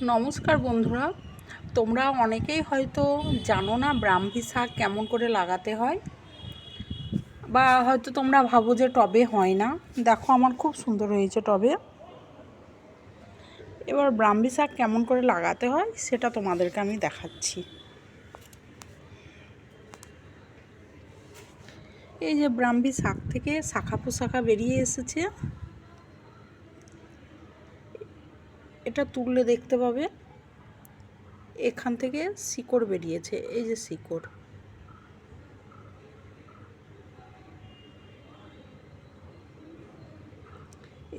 নমস্কার বন্ধুরা, তোমরা অনেকেই হয়তো জানো না ব্রাহ্মী শাক কেমন করে লাগাতে হয়, বা হয়তো তোমরা ভাবো যে টবে হয় না। দেখো, আমার খুব সুন্দর হয়েছে টবে। এবার ব্রাহ্মী শাক কেমন করে লাগাতে হয় সেটা তোমাদেরকে আমি দেখাচ্ছি। এই যে ব্রাহ্মী শাক থেকে শাখা পোশাখা বেরিয়ে এসেছে, এটা তুললে দেখতে পাবে এখান থেকে শিকড় বেরিয়েছে। এই যে শিকড়,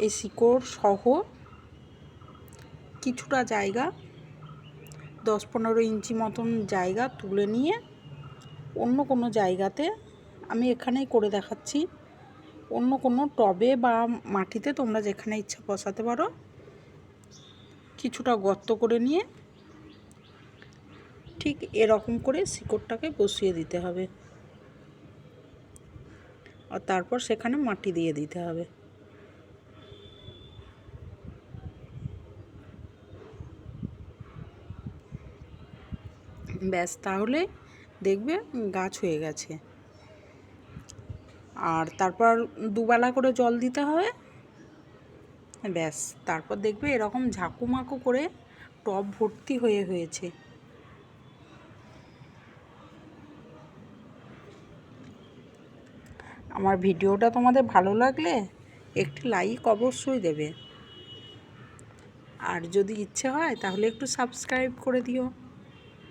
এই শিকড় সহ কিছুটা জায়গা, 10-15 ইঞ্চি মতন জায়গা তুলে নিয়ে অন্য কোনো জায়গাতে, আমি এখানেই করে দেখাচ্ছি, অন্য কোনো টবে বা মাটিতে তোমরা যেখানে ইচ্ছা বসাতে পারো, কিছুটা গর্ত করে নিয়ে ঠিক এরকম করে শিকড়টাকে বসিয়ে দিতে হবে, আর তারপর সেখানে মাটি দিয়ে দিতে হবে। ব্যাস, তাহলে দেখবে গাছ হয়ে গেছে। আর তারপর দুবেলা করে জল দিতে হবে। ব্যাস, তারপর দেখবে এরকম ঝাঁকুমাকু করে টব ভর্তি হয়েছে। আমার ভিডিওটা তোমাদের ভালো লাগলে একটি লাইক অবশ্যই দেবে, আর যদি ইচ্ছে হয় তাহলে একটু সাবস্ক্রাইব করে দিও।